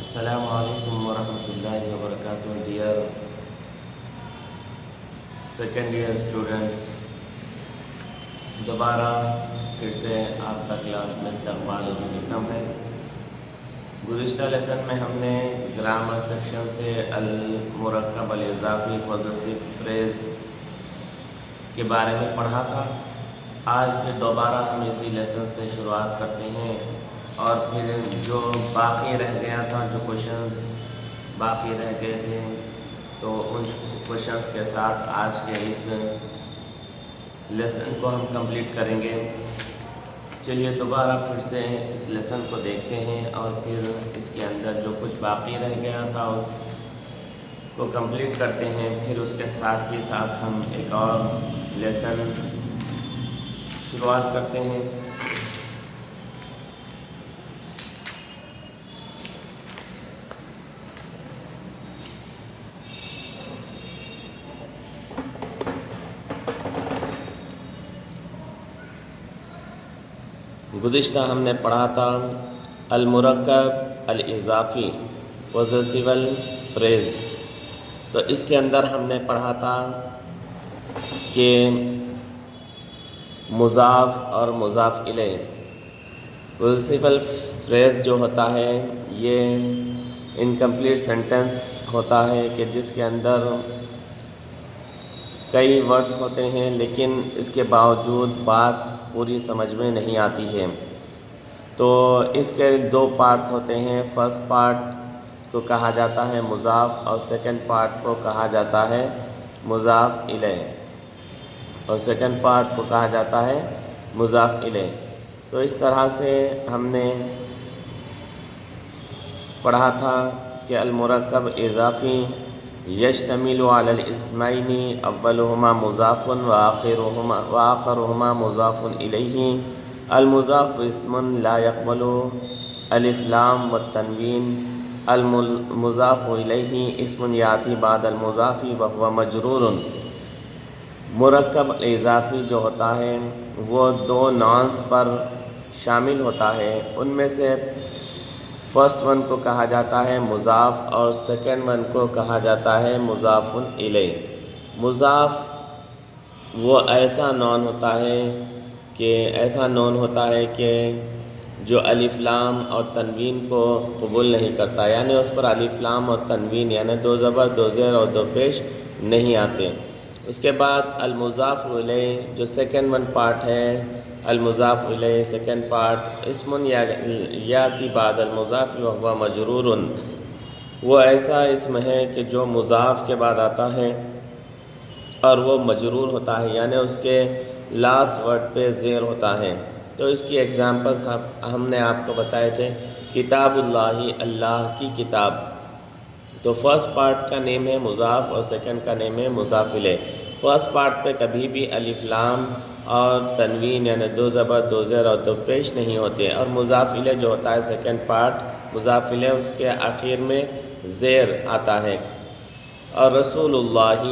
السلام علیکم ورحمۃ اللہ وبرکاتہ ڈیئر سیکنڈ ایئر اسٹوڈنٹس، دوبارہ پھر سے آپ کا کلاس میں استقبال اور ویلکم ہے۔ گزشتہ لیسن میں ہم نے گرامر سیکشن سے المرکب الاضافی پوزیسو فریز کے بارے میں پڑھا تھا۔ آج پھر دوبارہ ہم اسی لیسن سے شروعات کرتے ہیں اور پھر جو باقی رہ گیا تھا، جو کوشچنز باقی رہ گئے تھے، تو ان کوشچنز کے ساتھ آج کے اس لیسن کو ہم کمپلیٹ کریں گے۔ چلیے دوبارہ پھر سے اس لیسن کو دیکھتے ہیں اور پھر اس کے اندر جو کچھ باقی رہ گیا تھا اس کو کمپلیٹ کرتے ہیں۔ پھر اس کے ساتھ ہی ساتھ ہم ایک اور لیسن شروعات کرتے ہیں۔ گزشتہ ہم نے پڑھا تھا المرکب الاضافی پوزیسیول فریز، تو اس کے اندر ہم نے پڑھا تھا کہ مضاف اور مضاف الیہ پوزیسیول فریز جو ہوتا ہے یہ انکمپلیٹ سینٹنس ہوتا ہے کہ جس کے اندر کئی ورڈز ہوتے ہیں لیکن اس کے باوجود بات پوری سمجھ میں نہیں آتی ہے۔ تو اس کے دو پارٹس ہوتے ہیں، فرسٹ پارٹ کو کہا جاتا ہے مضاف اور سیکنڈ پارٹ کو کہا جاتا ہے مضاف الیہ، اور سیکنڈ پارٹ کو کہا جاتا ہے مضاف الیہ۔ تو اس طرح سے ہم نے پڑھا تھا کہ المرکب اضافی یشتمل علی الاسمین اولہما مضاف وآخرہما مضاف الیہ۔ المضاف اسم لا يقبل الف لام والتنوین۔ المضاف الیہ اسم یاتی بعد المضاف وہو مجرور۔ مرکب اضافی جو ہوتا ہے وہ دو ناؤنس پر شامل ہوتا ہے، ان میں سے فرسٹ ون کو کہا جاتا ہے مضاف اور سیکنڈ ون کو کہا جاتا ہے مضاف الیہ۔ مضاف وہ ایسا نون ہوتا ہے کہ جو الف لام اور تنوین کو قبول نہیں کرتا، یعنی اس پر الف لام اور تنوین یعنی دو زبر دو زیر اور دو پیش نہیں آتے۔ اس کے بعد المضاف الیہ جو سیکنڈ ون پارٹ ہے، المضاف الیہ سیکنڈ پارٹ اسم یاتی بعد المضاف وہو مجرور، وہ ایسا اسم ہے کہ جو مضاف کے بعد آتا ہے اور وہ مجرور ہوتا ہے، یعنی اس کے لاسٹ ورڈ پہ زیر ہوتا ہے۔ تو اس کی ایگزامپلس ہم نے آپ کو بتائے تھے، کتاب اللہ، اللہ کی کتاب، تو فرسٹ پارٹ کا نیم ہے مضاف اور سیکنڈ کا نیم ہے مضاف الیہ۔ فرسٹ پارٹ پہ کبھی بھی الف لام اور تنوین یعنی دو زبر دو زیر اور دو پیش نہیں ہوتے، اور مضاف الیہ جو ہوتا ہے سیکنڈ پارٹ مضاف الیہ اس کے آخر میں زیر آتا ہے۔ اور رسول اللہ،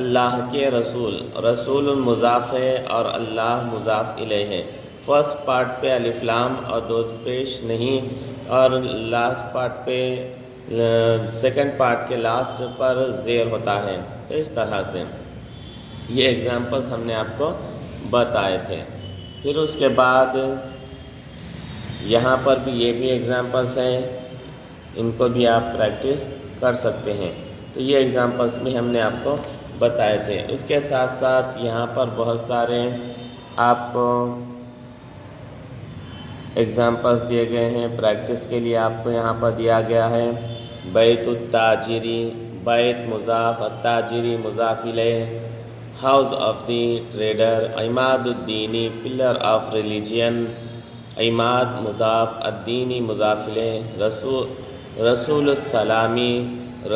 اللہ کے رسول، رسول مضاف ہے اور اللہ مضاف الیہ ہے۔ فرسٹ پارٹ پہ الف لام اور دو پیش نہیں، اور لاسٹ پارٹ پہ سیکنڈ پارٹ کے لاسٹ پر زیر ہوتا ہے۔ تو اس طرح سے یہ ایگزامپلس ہم نے آپ کو بتائے تھے۔ پھر اس کے بعد یہاں پر بھی یہ بھی ایگزامپلس ہیں، ان کو بھی آپ پریکٹس کر سکتے ہیں۔ تو یہ ایگزامپلس بھی ہم نے آپ کو بتائے تھے۔ اس کے ساتھ ساتھ یہاں پر بہت سارے آپ کو ایگزامپلس دیے گئے ہیں پریکٹس کے لیے۔ آپ کو یہاں پر دیا گیا ہے بیت التاجری، بیت مضاف، التاجری مضاف الیہ، ہاؤس آف دی ٹریڈر، عماد الدینی پلر آف ریلیجین، عماد مضاف، الدینی مضاف الیہ، رسول السلامی،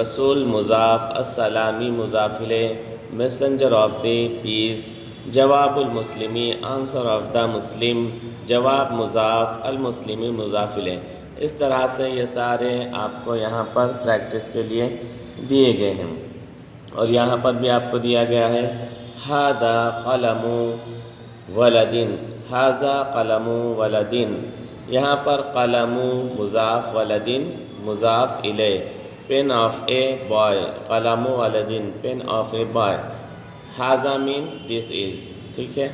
رسول مضاف، السلامی مضاف الیہ، میسنجر آف دی پیس، جواب المسلمی، آنسر آف دا مسلم، جواب مضاف، المسلمی مضاف الیہ۔ اس طرح سے یہ سارے آپ کو یہاں پر پریکٹس کے لیے دیے گئے ہیں۔ اور یہاں پر بھی آپ کو دیا گیا ہے ھذا قلم ولد، ھذا قلم ولد، यहाँ पर कलमु मुज़ाफ़ वलदिन मुज़ाफ़ इले, पेन ऑफ ए बॉय, कलमु वलदिन पेन ऑफ ए बॉय, हाज़ा मीन दिस इज़। ठीक है,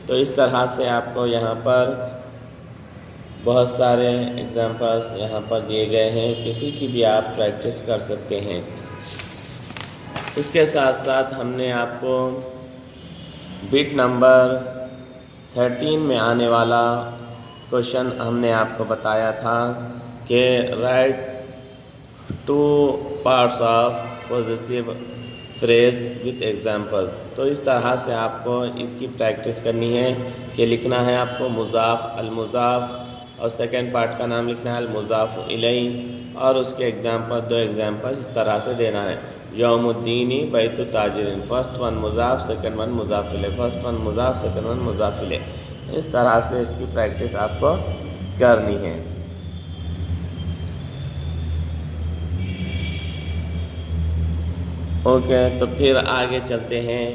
तो इस तरह से आपको यहाँ पर बहुत सारे एग्जाम्पल्स यहाँ पर दिए गए हैं, किसी की भी आप प्रैक्टिस कर सकते हैं। उसके साथ साथ हमने आपको बिट नंबर 13 में आने वाला क्वेश्चन हमने आपको बताया था कि right 2 parts of possessive phrase with examples. तो इस तरह से आपको इसकी प्रैक्टिस करनी है कि लिखना है आपको मुज़ाफ़, अल-मुज़ाफ़, और सेकेंड पार्ट का नाम लिखना है अल-मुज़ाफ़ इलैहि, और उसके एग्जाम्पल 2 एग्जाम्पल इस तरह से देना है। यौमुद्दीनी बैतु ताजिरिन, फर्स्ट वन मुज़ाफ़, सेकेंड वन मुज़ाफ़ इलैहि, फर्स्ट वन मुज़ाफ़, सेकेंड वन मुज़ाफ़ इलैहि। इस तरह से इसकी प्रैक्टिस आपको करनी है। ओके, तो फिर आगे चलते हैं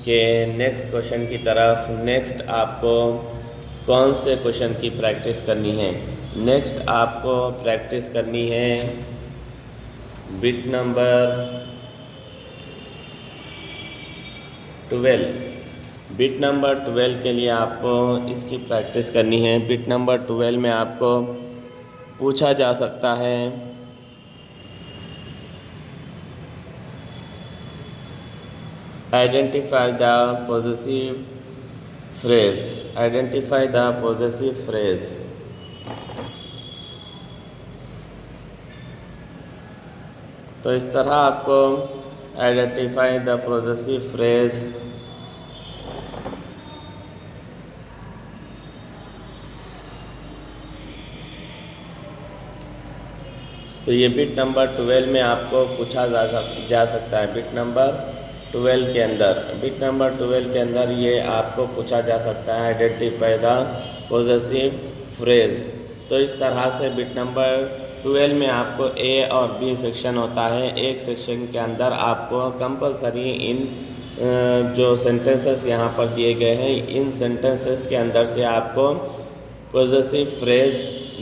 कि नेक्स्ट क्वेश्चन की तरफ। नेक्स्ट आपको कौन से क्वेश्चन की प्रैक्टिस करनी है? नेक्स्ट आपको प्रैक्टिस करनी है बिट नंबर 12। बिट नंबर 12 के लिए आपको इसकी प्रैक्टिस करनी है। बिट नंबर 12 में आपको पूछा जा सकता है identify the possessive phrase, identify the possessive phrase. तो इस तरह आपको आइडेंटिफाई द पॉजेसिव फ्रेज तो ये बिट नंबर 12 में आपको पूछा जा सकता है। बिट नंबर 12 के अंदर, बिट नंबर 12 के अंदर ये आपको पूछा जा सकता है आइडेंटिफाई द पॉजेसिव फ्रेज। तो इस तरह से बिट नंबर 12 में आपको ए और बी सेक्शन होता है। एक सेक्शन के अंदर आपको कंपलसरी इन जो सेंटेंसेस यहाँ पर दिए गए हैं, इन सेंटेंसेस के अंदर से आपको पॉजेसिव फ्रेज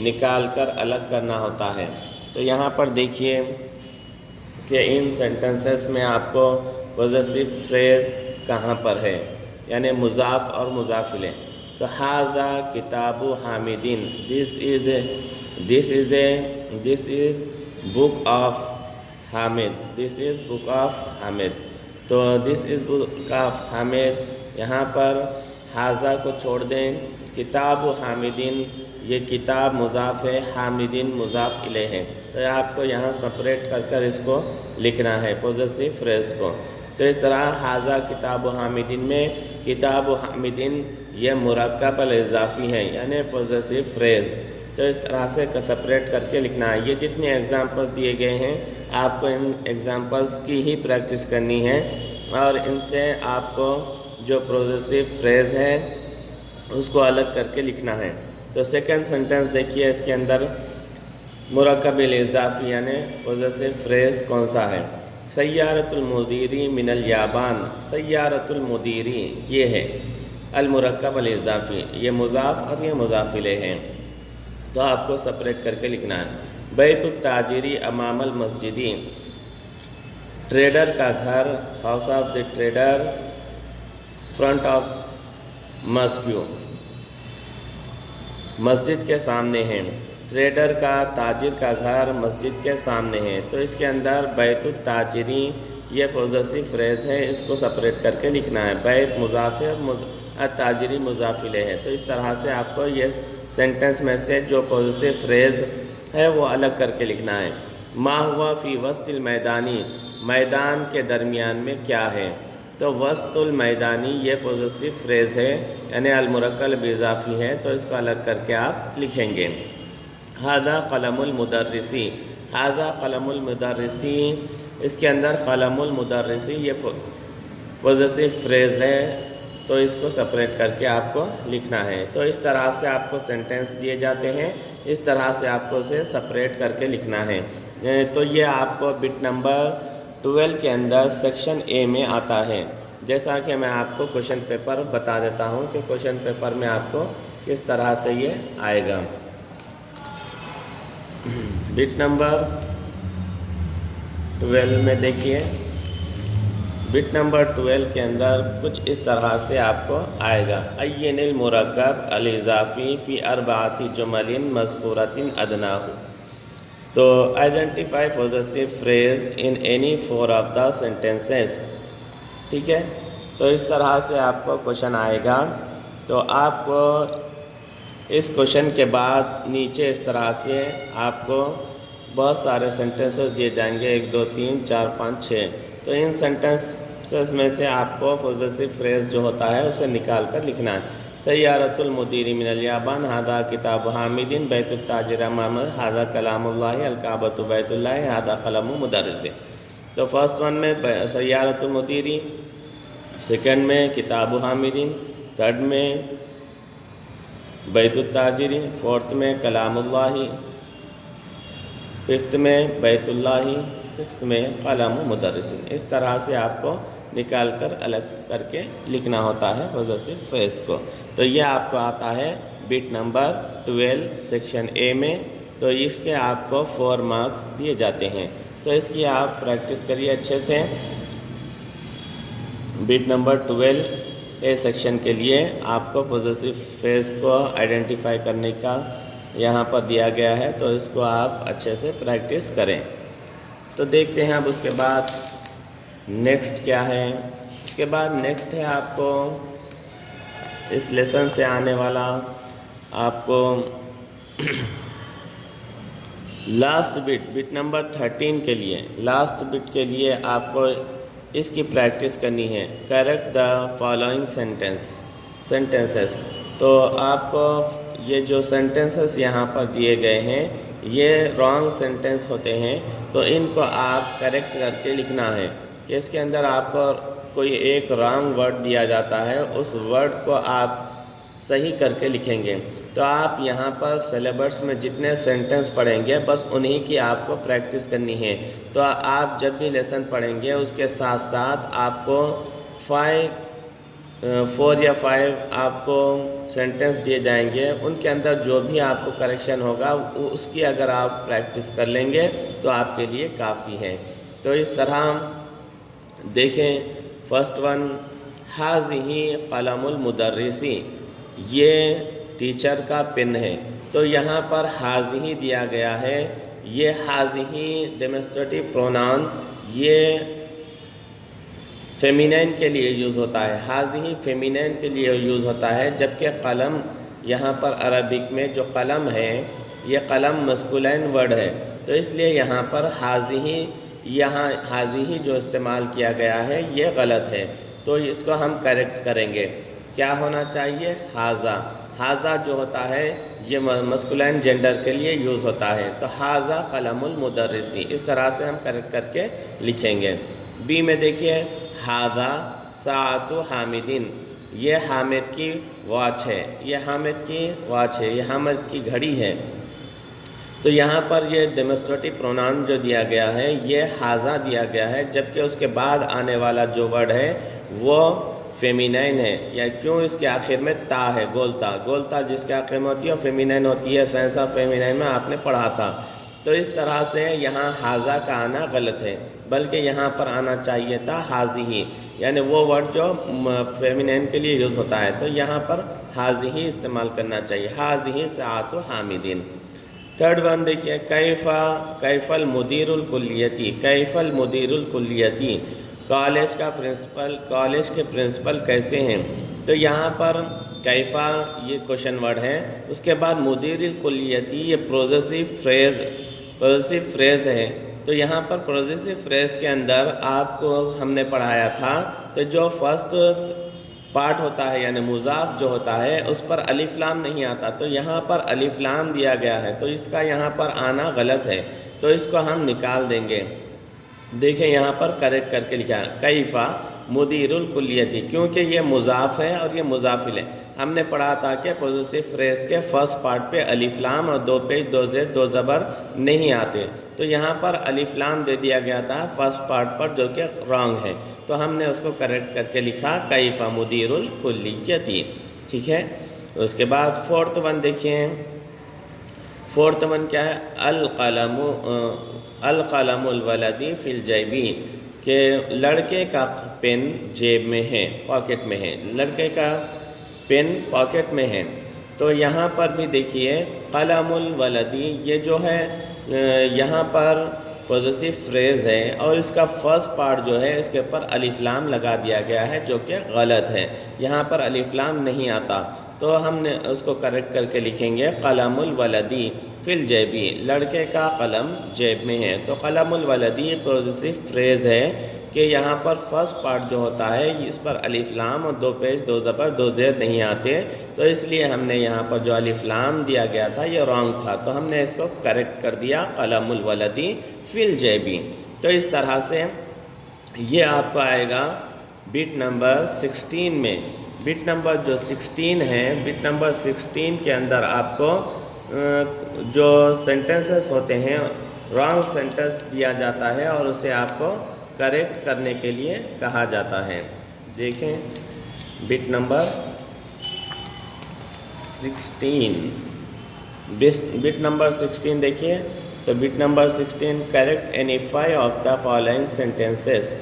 निकाल कर अलग करना होता है। तो यहाँ पर देखिए कि इन सेंटेंसेस में आपको पॉजेसिव फ्रेज कहाँ पर है, यानी मुज़ाफ़ और मुज़ाफ़ इलैहि। तो हाज़ा किताबु हामिदीन, this is book of Hamid, this is book of Hamid. तो this is book of Hamid, यहाँ पर हाज़ा को छोड़ दें, किताबु हामिदीन, ये किताब मुज़ाफ़ है, हामिदीन मुज़ाफ़ इलैहि है। तो आपको यहाँ सेपरेट कर इसको लिखना है पॉजेसिव फ्रेज को। तो इस तरह हाज़ा किताबु हामिदीन में किताबु हामिदीन ये मुरक्कब अल-इज़ाफ़ी है, यानी पॉजेसिव फ्रेज। तो इस तरह से सेपरेट करके लिखना है। ये जितने एग्जांपल्स दिए गए हैं आपको इन एग्जांपल्स की ही प्रैक्टिस करनी है, और इनसे आपको जो पॉजेसिव फ्रेज है उसको अलग करके लिखना है। तो सेकंड सेंटेंस देखिए, इसके अंदर मुरक्कब अल-इज़ाफ़ी यानी पॉजेसिव फ्रेज कौन सा है? सय्यारतुल मुदीरी मिनल याबान, सय्यारतुल मुदीरी ये है अल-मुरक्कब अल-इज़ाफ़ी, ये मुज़ाफ़ और ये मुज़ाफ़ इलैहि है। तो आपको सेपरेट करके लिखना है। बैतुत ताजिरी अमामल मस्जिदी, ट्रेडर का घर, house of the trader front of mosque, मस्जिद के सामने है। ट्रेडर का, ताजिर का घर मस्जिद के सामने है। तो इसके अंदर बैतुत ताजिरी ये पॉजेसिव फ्रेज है, इसको सेपरेट करके लिखना है। बैत मुज़ाफ़ है, ताजिरी मुज़ाफ़ इलैहि है। तो इस तरह से आपको ये सेंटेंस में से जो पॉजेसिव फ्रेज है वो अलग करके लिखना है। मा हुआ फ़ी वस्तिल मैदानी, मैदान के दरमियान में क्या है? तो वस्तुल मैदानी ये पॉजेसिव फ्रेज है, यानी अल-मुरक्कब अल-इज़ाफ़ी है। तो इसको अलग करके आप लिखेंगे। हाज़ा क़लमुल मुदर्रिसी, हाज़ा क़लमुल मुदर्रिसी, इसके अंदर क़लमुल मुदर्रिसी ये पॉजेसिव फ्रेज है, तो इसको सेपरेट करके आपको लिखना है। तो इस तरह से आपको सेंटेंस दिए जाते हैं, इस तरह से आपको उसे सेपरेट करके लिखना है। तो ये आपको बिट नंबर 12 के अंदर सेक्शन ए में आता है। जैसा कि मैं आपको क्वेश्चन पेपर बता देता हूँ कि क्वेश्चन पेपर में आपको किस तरह से ये आएगा। बिट नंबर 12 में देखिए, बिट नंबर 12 के अंदर कुछ इस तरह से आपको आएगा, अय्यनिल मुरक्कब अल इज़ाफ़ी फ़ी अर्बाअति जुमलिन मज़कूरतिन अदनाहु। तो identify possessive phrase in any 4 of the sentences. ठीक है, तो इस तरह से आपको क्वेश्चन आएगा। तो आपको इस क्वेश्चन के बाद नीचे इस तरह से आपको बहुत सारे सेंटेंसेस दिए जाएंगे, 1 2 3 4 5 6। तो इन सेंटेंसेस में से आपको पॉजेसिव फ्रेज जो होता है उसे निकाल कर लिखना है। सय्यारतुल मुदीरी मिनल याबान, हादा किताब हामिदीन, बैतुत ताजिर मोहम्मद, हादा कलामुल्लाह, अल काबतु बैतुल्लाह, हादा कलमु मुदर्रिस। तो फर्स्ट वन में सय्यारतुल मुदीरी, सेकंड में किताब हामिदीन, थर्ड में बैतुत ताजिरी, फोर्थ में कलामुल्लाह, फिफ्थ में बैतुल्लाह, सिक्स्थ में कलमु मुदर्रिस। इस तरह से आपको निकाल कर अलग करके लिखना होता है पॉजेसिव फ्रेज को। तो यह आपको आता है बिट नंबर 12 सेक्शन ए में। तो इसके आपको 4 मार्क्स दिए जाते हैं। तो इसकी आप प्रैक्टिस करिए अच्छे से। बिट नंबर 12 ए सेक्शन के लिए आपको पॉजेसिव फ्रेज को आइडेंटिफाई करने का यहाँ पर दिया गया है, तो इसको आप अच्छे से प्रैक्टिस करें। तो देखते हैं अब उसके बाद नेक्स्ट क्या है। उसके बाद नेक्स्ट है आपको इस लेसन से आने वाला आपको लास्ट बिट नंबर 13 के लिए, लास्ट बिट के लिए आपको इसकी प्रैक्टिस करनी है। Correct the following sentences. तो आपको ये जो सेंटेंसेस यहाँ पर दिए गए हैं ये रॉन्ग सेंटेंस होते हैं, तो इनको आप करेक्ट करके लिखना है कि इसके अंदर आपको कोई एक रॉन्ग वर्ड दिया जाता है, उस वर्ड को आप सही करके लिखेंगे। तो आप यहाँ पर सिलेबस में जितने सेंटेंस पढ़ेंगे बस उन्हीं की आपको प्रैक्टिस करनी है। तो आप जब भी लेसन पढ़ेंगे उसके साथ साथ आपको 4 या 5 आपको सेंटेंस दिए जाएंगे, उनके अंदर जो भी आपको करेक्शन होगा उसकी अगर आप प्रैक्टिस कर लेंगे तो आपके लिए काफ़ी है। तो इस तरह देखें, फर्स्ट वन, हाज़िही कलमुल मुदर्रिसी, ये टीचर का पेन है। तो यहाँ पर हाज़िही दिया गया है। ये हाज़िही डेमोस्ट्रेटिव प्रोनाउन ये फेमिनाइन के लिए यूज़ होता है, हाज़िही फेमिनाइन के लिए यूज़ होता है, जबकि कलम यहाँ पर अरबिक में जो कलम है ये कलम मस्कुलाइन वर्ड है। तो इसलिए यहाँ पर हाज़िही जो इस्तेमाल किया गया है ये गलत है। तो इसको हम करेक्ट करेंगे। क्या होना चाहिए? हाज़ा। हाज़ा जो होता है ये मस्कुलाइन जेंडर के लिए यूज़ होता है। तो हाज़ा कलमुल मुदर्रिसी, इस तरह से हम करेक्ट करके लिखेंगे। बी में देखिए, हाज़ा साअतु हामिदीन, ये हामिद की वॉच है, ये हामिद की वॉच है, ये हामिद की घड़ी है। तो यहाँ पर ये डेमोस्ट्रेटिव प्रोनाउन जो दिया गया है ये हाज़ा दिया गया है, जबकि उसके बाद आने वाला जो वर्ड है वो फेमिनाइन है। या क्यों? इसके आखिर में ता है, गोलता जिसके आखिर में होती है फेमिनाइन होती है। सेंस ऑफ फेमिनाइन में आपने पढ़ा था। तो इस तरह से यहाँ हाज़ा का आना गलत है, बल्कि यहाँ पर आना चाहिए था हाज़िही, यानी वो वर्ड जो फेमिनाइन के लिए यूज़ होता है। तो यहाँ पर हाज़िही इस्तेमाल करना चाहिए, हाज़िही साअतु हामिदीन। थर्ड वन देखिए, कैफ़ल मुदीरुल कुल्लियती, कैफ़ल मुदीरुल कुल्लियती, कॉलेज के प्रिंसिपल कैसे हैं। तो यहाँ पर कैफ़ा ये क्वेश्चन वर्ड है, उसके बाद मुदीरुल कुल्लियती ये पॉजेसिव फ्रेज़ है। तो यहाँ पर पॉजेसिव फ्रेज़ के अंदर आपको हमने पढ़ाया था, तो जो फर्स्ट पार्ट होता है यानी मुज़ाफ जो होता है उस पर अलिफ लाम नहीं आता। तो यहाँ पर अलिफ लाम दिया गया है, तो इसका यहाँ पर आना गलत है, तो इसको हम निकाल देंगे। देखें यहाँ पर करेक्ट करके लिखा है कैफ़ा मुदीरुल कुल्लियती, क्योंकि ये मुज़ाफ है और ये मुज़ाफिल है। हमने पढ़ा था कि पॉजेसिव फ्रेज़ के फर्स्ट पार्ट पे अलिफ लाम और 2 पेश 2 ज़ेर 2 ज़बर नहीं आते। तो यहाँ पर अलिफ लाम दे दिया गया था फर्स्ट पार्ट पर, जो कि रॉन्ग है। तो हमने उसको करेक्ट करके लिखा कैफ़ा मुदीरुल कुल्लियती। ठीक है। उसके बाद फोर्थ वन देखिए, فورتھ ون کیا ہے؟ القلم الولدی فی الجیبی، کہ لڑکے کا پین جیب میں ہے، پاکٹ میں ہے، لڑکے کا پین پاکٹ میں ہے۔ تو یہاں پر بھی دیکھیے قلم الولدی، یہ جو ہے یہاں پر پوزیسو فریز ہے اور اس کا فرسٹ پارٹ جو ہے اس کے اوپر الف لام لگا دیا گیا ہے، جو کہ غلط ہے۔ یہاں پر الف لام نہیں آتا، تو ہم نے اس کو کریکٹ کر کے لکھیں گے قلم الولدی فی الجیبی، لڑکے کا قلم جیب میں ہے۔ تو قلم الولدی پوزیسو فریز ہے کہ یہاں پر فرسٹ پارٹ جو ہوتا ہے اس پر الف لام اور دو پیش، دو زبر، دو زیر نہیں آتے، تو اس لیے ہم نے یہاں پر جو الف لام دیا گیا تھا یہ رانگ تھا، تو ہم نے اس کو کریکٹ کر دیا قلم الولدی فی الجیبی۔ تو اس طرح سے یہ آپ کو آئے گا بٹ نمبر 16 میں۔ بٹ نمبر جو 16 ہے، بٹ نمبر 16 کے اندر آپ کو جو سینٹنسز ہوتے ہیں رانگ سینٹنس دیا جاتا ہے اور اسے آپ کو کریکٹ کرنے کے لیے کہا جاتا ہے۔ دیکھیں بٹ نمبر 16، بٹ نمبر 16 دیکھیے، تو but number 16 correct any 5 of the following sentences.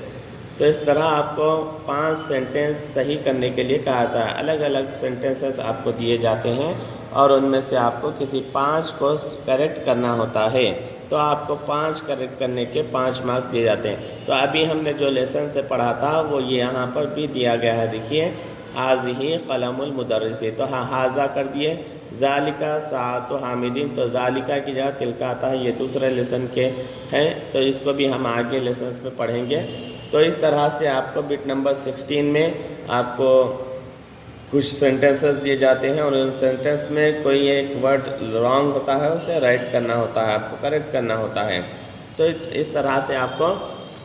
تو اس طرح آپ کو 5 سینٹنس صحیح کرنے کے لیے کہا جاتا ہے۔ الگ الگ سینٹنسز آپ کو دیے جاتے ہیں اور ان میں سے آپ کو کسی 5 کو کریکٹ کرنا ہوتا ہے، تو آپ کو 5 کریکٹ کرنے کے 5 مارکس دیے جاتے ہیں۔ تو ابھی ہم نے جو لیسن سے پڑھا تھا وہ یہاں پر بھی دیا گیا ہے، دیکھیے ھذہ قلم المدرسی، تو ھذا کر دیے، ذالکا ساعۃ حامدین، تو ذالکا کی جگہ تلکا آتا ہے، یہ دوسرے لیسن کے ہیں، تو اس کو بھی ہم آگے لیسنس میں پڑھیں گے۔ تو اس طرح سے آپ کو بٹ نمبر 16 میں آپ کو کچھ سینٹنسز دیے جاتے ہیں اور ان سینٹنس میں کوئی ایک ورڈ رانگ ہوتا ہے اسے رائٹ کرنا ہوتا ہے، آپ کو کریکٹ کرنا ہوتا ہے۔ تو اس طرح سے آپ کو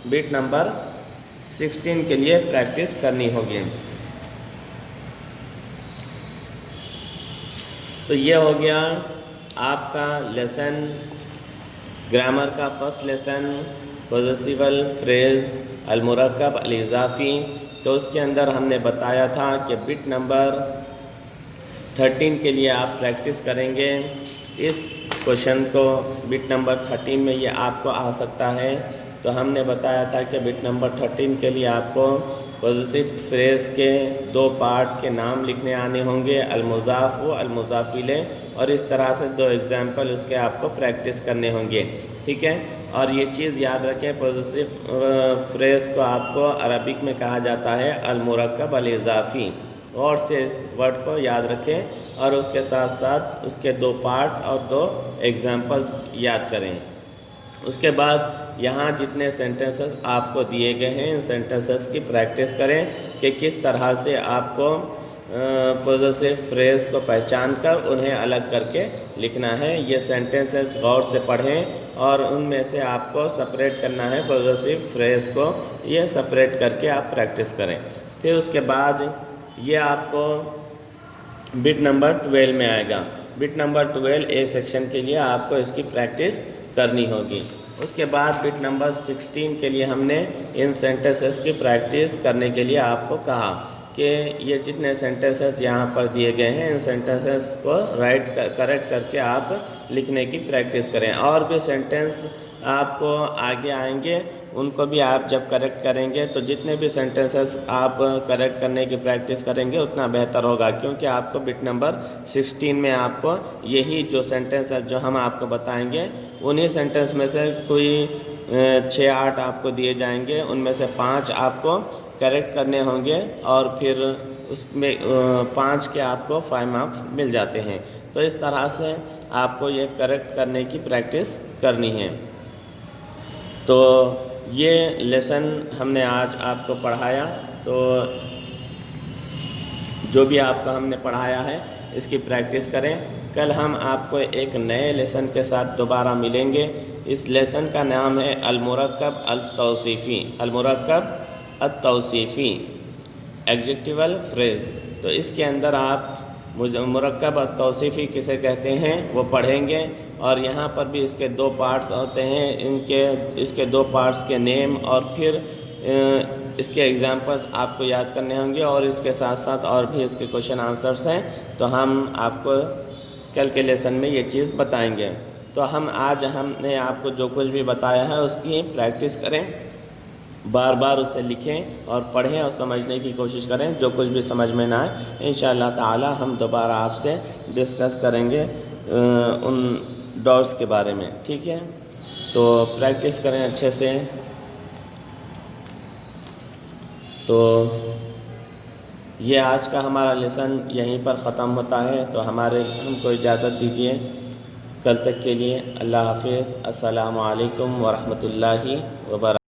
بٹ نمبر 16 کے لیے پریکٹس کرنی ہوگی۔ تو یہ ہو گیا آپ کا لیسن، گرامر کا فرسٹ لیسن، پوزیسیول فریز المرکب الاضافی۔ تو اس کے اندر ہم نے بتایا تھا کہ بٹ نمبر 13 کے لیے آپ پریکٹس کریں گے اس کوشچن کو، بٹ نمبر 13 میں یہ آپ کو آ سکتا ہے۔ تو ہم نے بتایا تھا کہ بٹ نمبر 13 کے لیے آپ کو پوزیسو فریز کے 2 پارٹ کے نام لکھنے آنے ہوں گے، المضاف و المضاف الیہ، اور اس طرح سے 2 ایگزامپل اس کے آپ کو پریکٹس کرنے ہوں گے، ٹھیک ہے۔ اور یہ چیز یاد رکھیں، پوزیسو فریز کو آپ کو عربک میں کہا جاتا ہے المرکب الاضافی، اور سے اس ورڈ کو یاد رکھیں اور اس کے ساتھ ساتھ اس کے 2 پارٹ اور 2 ایگزامپلس یاد کریں۔ اس کے بعد یہاں جتنے سینٹنسز آپ کو دیے گئے ہیں ان سینٹنسز کی پریکٹس کریں کہ کس طرح سے آپ کو پوزیسو فریز کو پہچان کر انہیں الگ کر کے لکھنا ہے۔ یہ سینٹنسز غور سے پڑھیں اور ان میں سے آپ کو سپریٹ کرنا ہے پوزیسو فریز کو، یہ سپریٹ کر کے آپ پریکٹس کریں۔ پھر اس کے بعد یہ آپ کو بٹ نمبر 12 میں آئے گا۔ بٹ نمبر 12 اے سیکشن کے لیے آپ کو اس کی پریکٹس کرنی ہوگی۔ اس کے بعد بٹ نمبر 16 کے لیے ہم نے ان سینٹنسز کی پریکٹس کرنے کے لیے آپ کو کہا کہ یہ جتنے سینٹنسز یہاں پر دیے گئے ہیں ان سینٹنسز کو کریکٹ کر کے آپ لکھنے کی پریکٹس کریں، اور بھی سینٹنس آپ کو آگے آئیں گے ان کو بھی آپ جب کریکٹ کریں گے تو جتنے بھی سینٹنسز آپ کریکٹ کرنے کی پریکٹس کریں گے اتنا بہتر ہوگا، کیونکہ آپ کو بٹ نمبر 16 میں آپ کو یہی جو سینٹنس ہے جو ہم آپ کو بتائیں گے انہی سینٹنس میں سے کوئی 6-8 آپ کو دیے جائیں گے، ان میں سے 5 آپ کو کریکٹ کرنے ہوں گے اور پھر اس میں 5 کے آپ کو 5 مارکس مل جاتے ہیں۔ تو اس طرح سے آپ کو یہ کریکٹ کرنے کی پریکٹس کرنی ہے۔ تو یہ لیسن ہم نے آج آپ کو پڑھایا، تو جو بھی آپ کو ہم نے پڑھایا ہے اس کی پریکٹس کریں۔ کل ہم آپ کو ایک نئے لیسن کے ساتھ دوبارہ ملیں گے۔ اس لیسن کا نام ہے المرکب التوصیفی، المرکب التوصیفی ایڈجیکٹیول فریز۔ تو اس کے اندر آپ مرکب التوصیفی کسے کہتے ہیں وہ پڑھیں گے، اور یہاں پر بھی اس کے 2 پارٹس ہوتے ہیں، اس کے 2 پارٹس کے نیم اور پھر اس کے ایگزامپلس آپ کو یاد کرنے ہوں گے، اور اس کے ساتھ ساتھ اور بھی اس کے کوشچن آنسرس ہیں، تو ہم آپ کو کل کے لیسن میں یہ چیز بتائیں گے۔ تو ہم نے آپ کو جو کچھ بھی بتایا ہے اس کی پریکٹس کریں، بار بار اسے لکھیں اور پڑھیں اور سمجھنے کی کوشش کریں۔ جو کچھ بھی سمجھ میں نہ آئے انشاءاللہ تعالی ہم دوبارہ آپ سے ڈسکس کریں گے ان ڈاٹس کے بارے میں، ٹھیک ہے؟ تو پریکٹس کریں اچھے سے۔ تو یہ آج کا ہمارا لیسن یہیں پر ختم ہوتا ہے، تو ہم کو اجازت دیجیے کل تک کے لیے۔ اللہ حافظ۔ السلام علیکم ورحمۃ اللہ وبرکاتہ۔